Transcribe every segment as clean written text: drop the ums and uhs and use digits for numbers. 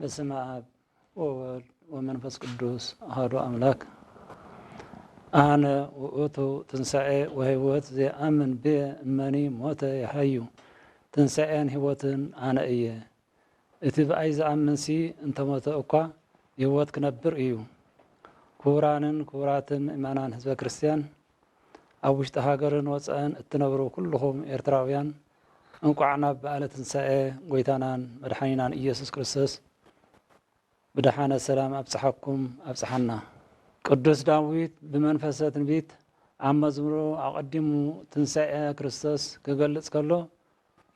በስመ አብ ወወልድ ወመንፈስ ቅዱስ አሐዱ አምላክ። አነ ውእቱ ትንሣኤ ወሕይወት ዘየአምን ብየ እመኒ ሞተ የሐዩ። ትንሣኤን ሕይወትን አነ እየ። እቲ ብኣይ ዝኣምንሲ እንተሞተ እኳ ሕይወት ክነብር እዩ። ክቡራንን ክቡራትን ምእመናን ህዝበ ክርስቲያን ኣብ ውሽጢ ሃገርን ወፃእን እትነብሩ ኩልኹም ኤርትራውያን እንቋዕ ናብ በዓለ ትንሣኤ ጎይታናን መድሓኒናን ኢየሱስ ክርስቶስ ብድሓነ ሰላም ኣብፅሓኩም ኣብፅሓና። ቅዱስ ዳዊት ብመንፈሰ ትንቢት ኣብ መዝሙሩ ኣቐዲሙ ትንሣኤ ክርስቶስ ክገልጽ ከሎ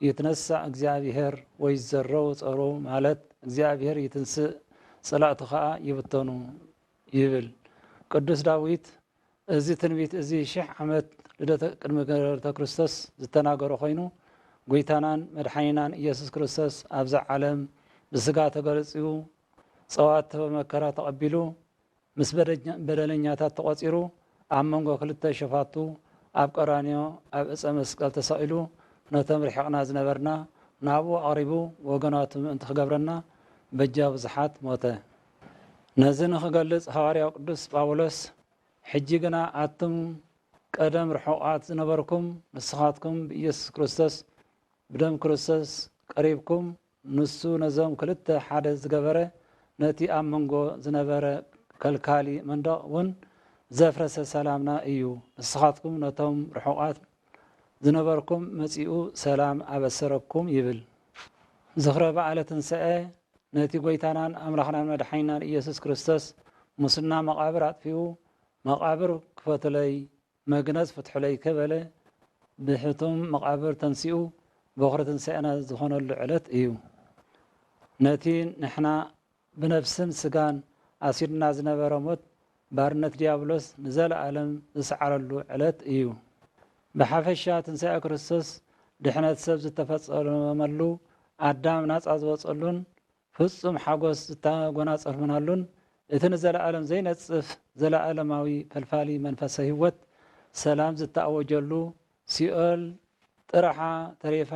ይትነሳእ እግዚአብሔር ወይ ዘረው ጸሩ ማለት እግዚአብሔር ይትንስእ ጸላእቱ ከዓ ይብተኑ ይብል። ቅዱስ ዳዊት እዚ ትንቢት እዚ 1000 ዓመት ልደተ ቅድሚ ልደተ ክርስቶስ ዝተናገሮ ኮይኑ ጎይታናን መድሓኒናን ኢየሱስ ክርስቶስ ኣብዛ ዓለም ብስጋ ተገለጺኡ ጸዋት በመከራ ተቐቢሉ ምስ በደለኛታት ተቆፂሩ ኣብ መንጎ ክልተ ሸፋቱ ኣብ ቀራንዮ ኣብ ዕፀ መስቀል ተሰቂሉ ነቶም ርሒቕና ዝነበርና ናብኡ ኣቕሪቡ ወገናቱ ምእንቲ ክገብረና በጃ ብዙሓት ሞተ። ነዚ ንክገልጽ ሐዋርያው ቅዱስ ጳውሎስ ሕጂ ግና ኣቱም ቀደም ርሑቓት ዝነበርኩም ንስኻትኩም ብኢየሱስ ክርስቶስ ብደም ክርስቶስ ቀሪብኩም ንሱ ነዞም ክልተ ሓደ ዝገበረ ነቲ ኣብ መንጎ ዝነበረ ከልካሊ መንደቕ እውን ዘፍረሰ ሰላምና እዩ። ንስኻትኩም ነቶም ርሑቓት ዝነበርኩም መጺኡ ሰላም ኣበሰረኩም ይብል። ዝኽረ በዓለ ትንሣኤ ነቲ ጎይታናን ኣምላኽናን መድሓኒናን ኢየሱስ ክርስቶስ ሙስና መቓብር ኣጥፊኡ መቓብር ክፈትለይ መግነዝ ፍትሕለይ ከበለ ብሕቱም መቓብር ተንሲኡ በኽሪ ትንሣኤና ዝኾነሉ ዕለት እዩ። ነቲ ንሕና ብነፍስን ስጋን ኣሲድና ዝነበረ ሞት ባርነት ዲያብሎስ ንዘለኣለም ዝሰዓረሉ ዕለት እዩ። ብሓፈሻ ትንሣኤ ክርስቶስ ድሕነት ሰብ ዝተፈጸመሉ ኣዳም ናፃ ዝወፀሉን ፍጹም ሓጎስ ዝተጎናጸፍናሉን እቲ ንዘለኣለም ዘይነጽፍ ዘለኣለማዊ ፈልፋሊ መንፈሰ ህይወት ሰላም ዝተኣወጀሉ ሲኦል ጥራሓ ተሬፋ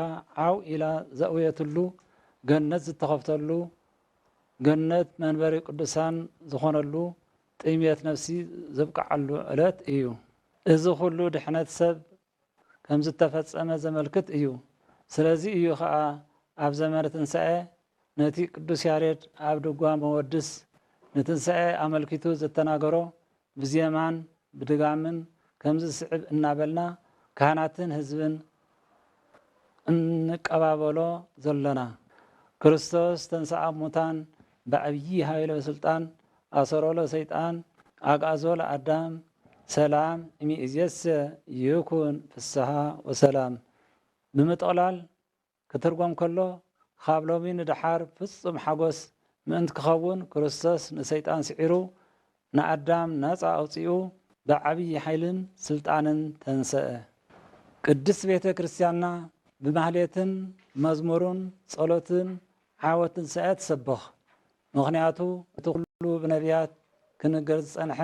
ዓው ኢላ ዘእውየትሉ ገነት ዝተኸፍተሉ ገነት መንበሪ ቅዱሳን ዝኾነሉ ጥሜት ነፍሲ ዘብቃዓሉ ዕለት እዩ። እዚ ኩሉ ድሕነት ሰብ ከም ዝተፈጸመ ዘመልክት እዩ። ስለዚ እዩ ከዓ ኣብ ዘመነ ትንሣኤ ነቲ ቅዱስ ያሬድ ኣብ ድጓ መወድስ ንትንሣኤ ኣመልኪቱ ዝተናገሮ ብዜማን ብድጋምን ከም ዝስዕብ እናበልና ካህናትን ህዝብን እንቀባበሎ ዘለና። ክርስቶስ ተንሥአ እሙታን ብዓብዪ ሃይለ ስልጣን ኣሰሮ ለሰይጣን ኣግዓዞ ለኣዳም ሰላም እሚእዜሰ ይኩን ፍስሓ ወሰላም። ብምጥቕላል ክትርጎም ከሎ ካብ ሎሚ ንድሓር ፍጹም ሓጎስ ምእንቲ ክኸውን ክርስቶስ ንሰይጣን ስዒሩ ንኣዳም ነፃ ኣውፂኡ ብዓብዪ ሓይልን ስልጣንን ተንስአ። ቅድስት ቤተ ክርስቲያንና ብማህሌትን መዝሙርን ጸሎትን ዓወት ትንሣኤ ትሰብኽ። ምክንያቱ እቲ ኩሉ ብነቢያት ክንገር ዝጸንሐ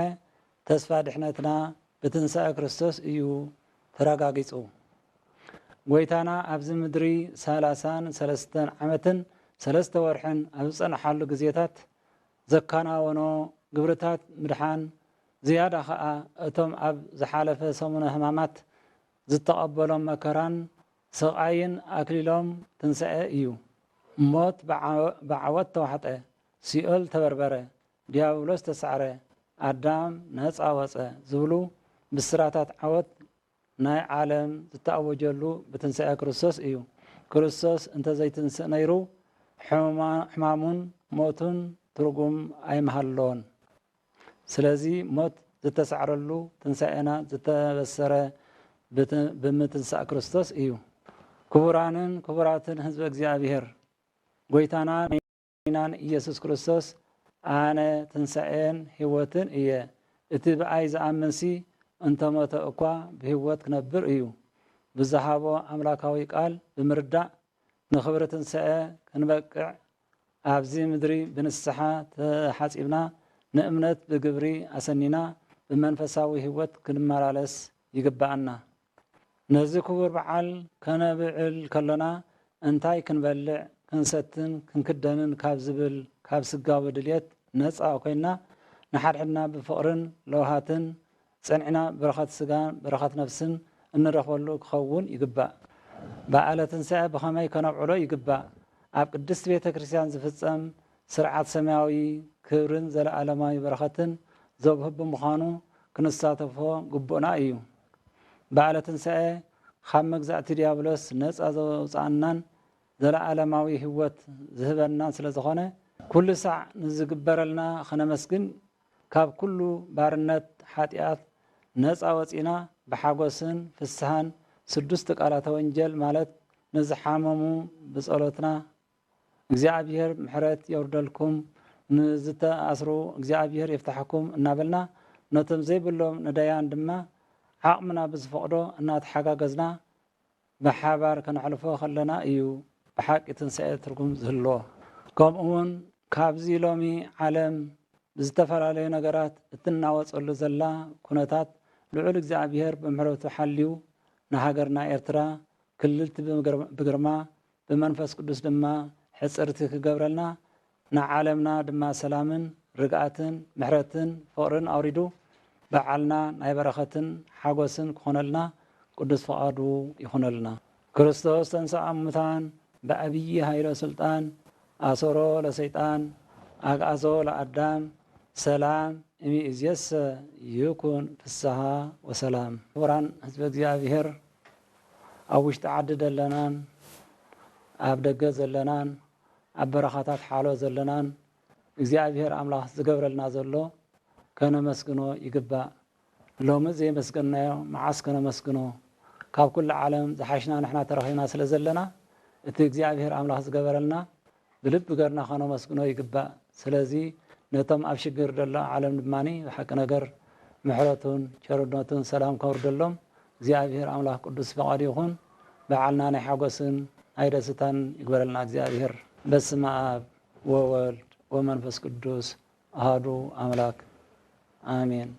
ተስፋ ድሕነትና ብትንሣኤ ክርስቶስ እዩ ተረጋጊጹ። ጎይታና ኣብዚ ምድሪ 33 ዓመትን 3 ወርሕን ኣብ ዝጸንሓሉ ግዜታት ዘከናወኖ ግብርታት ምድሓን ዝያዳ ከዓ እቶም ኣብ ዝሓለፈ ሰሙነ ሕማማት ዝተቐበሎም መከራን ስቃይን ኣክሊሎም ትንሣኤ እዩ። ሞት ብዓወት ተዋሕጠ፣ ሲኦል ተበርበረ፣ ዲያብሎስ ተሰዕረ፣ ኣዳም ነፃ ወፀ ዝብሉ ብስራታት ዓወት ናይ ዓለም ዝተኣወጀሉ ብትንሣኤ ክርስቶስ እዩ። ክርስቶስ እንተዘይትንስእ ነይሩ ሕማሙን ሞቱን ትርጉም ኣይመሃለዎን። ስለዚ ሞት ዝተሰዕረሉ ትንሣኤና ዝተበሰረ ብምትንሣእ ክርስቶስ እዩ። ክቡራንን ክቡራትን ህዝቢ እግዚአብሔር ጎይታና ናን ኢየሱስ ክርስቶስ ኣነ ትንሣኤን ሕይወትን እየ። እቲ ብኣይ ዝኣምንሲ እንተሞተ እኳ ብሕይወት ክነብር እዩ። ብዝሃቦ ኣምላካዊ ቃል ብምርዳእ ንኽብሪ ትንሣኤ ክንበቅዕ ኣብዚ ምድሪ ብንስሓ ተሓፂብና ንእምነት ብግብሪ ኣሰኒና ብመንፈሳዊ ሕይወት ክንመላለስ ይግባአና። ነዚ ክቡር በዓል ከነብዕል ከለና እንታይ ክንበልዕ ክንሰትን ክንክደንን ካብ ዝብል ካብ ስጋዊ ድልየት ነፃ ኮይና ንሓድሕድና ብፍቕርን ለውሃትን ፀንዕና በረኸት ስጋን በረኸት ነፍስን እንረኽበሉ ክኸውን ይግባእ። በዓለ ትንሣኤ ብኸመይ ከነብዕሎ ይግባእ? ኣብ ቅድስቲ ቤተ ክርስቲያን ዝፍፀም ስርዓት ሰማያዊ ክብርን ዘለዓለማዊ በረኸትን ዘብህብ ብምዃኑ ክንሳተፎ ግቡእና እዩ። በዓለ ትንሣኤ ካብ መግዛእቲ ዲያብሎስ ነፃ ዘውፃእናን ዘለዓለማዊ ህይወት ዝህበናን ስለ ዝኾነ ኩሉ ሳዕ ንዝግበረልና ክነመስግን ካብ ኩሉ ባርነት ሓጢኣት ነፃ ወፂና ብሓጎስን ፍስሓን 6 ቃላተ ወንጀል ማለት ንዝሓመሙ ብጸሎትና እግዚአብሔር ምሕረት የውርደልኩም ንዝተኣስሩ እግዚአብሔር የፍታሐኩም እናበልና ነቶም ዘይብሎም ነዳያን ድማ ዓቕምና ብዝፈቕዶ እናተሓጋገዝና ብሓባር ከነሕልፎ ከለና እዩ ብሓቂ ትንሣኤ ትርጉም ዝህልዎ። ከምኡውን ካብዚ ሎሚ ዓለም ብዝተፈላለዩ ነገራት እትናወፀሉ ዘላ ኩነታት ልዑል እግዚአብሔር ብምሕረቱ ሓልዩ ንሃገርና ኤርትራ ክልልቲ ብግርማ ብመንፈስ ቅዱስ ድማ ሕፅርቲ ክገብረልና ንዓለምና ድማ ሰላምን ርግኣትን ምሕረትን ፍቕርን ኣውሪዱ በዓልና ናይ በረኸትን ሓጎስን ክኾነልና ቅዱስ ፈቃዱ ይኹነልና። ክርስቶስ ተንሥአ እሙታን ብዓብዪ ሃይሎ ስልጣን ኣሰሮ ለሰይጣን ኣግዓዞ ለኣዳም ሰላም እምይእዜሰ ይኩን ፍስሓ ወሰላም። ክቡራን ህዝቢ እግዚአብሔር ኣብ ውሽጢ ዓዲ ዘለናን ኣብ ደገ ዘለናን ኣብ በረኻታት ሓሎ ዘለናን እግዚአብሔር ኣምላኽ ዝገብረልና ዘሎ ከነመስግኖ ይግባእ። ሎሚ ዘይመስገናዮ መዓስ ከነመስግኖ? ካብ ኩሉ ዓለም ዝሓሽና ንሕና ተረኺብና ስለ ዘለና እቲ እግዚአብሔር ኣምላኽ ዝገበረልና ብልቢ ገርና ከነመስግኖ ይግባእ። ስለዚ ነቶም ኣብ ሽግር ዘሎ ዓለም ድማኒ ብሓቂ ነገር ምሕረቱን ቸርነቱን ሰላም ከውርደሎም እግዚአብሔር ኣምላኽ ቅዱስ ፈቃዱ ይኹን። በዓልና ናይ ሓጎስን ናይ ደስታን ይግበረልና እግዚአብሔር። በስመ አብ ወወልድ ወመንፈስ ቅዱስ አሐዱ አምላክ አሜን።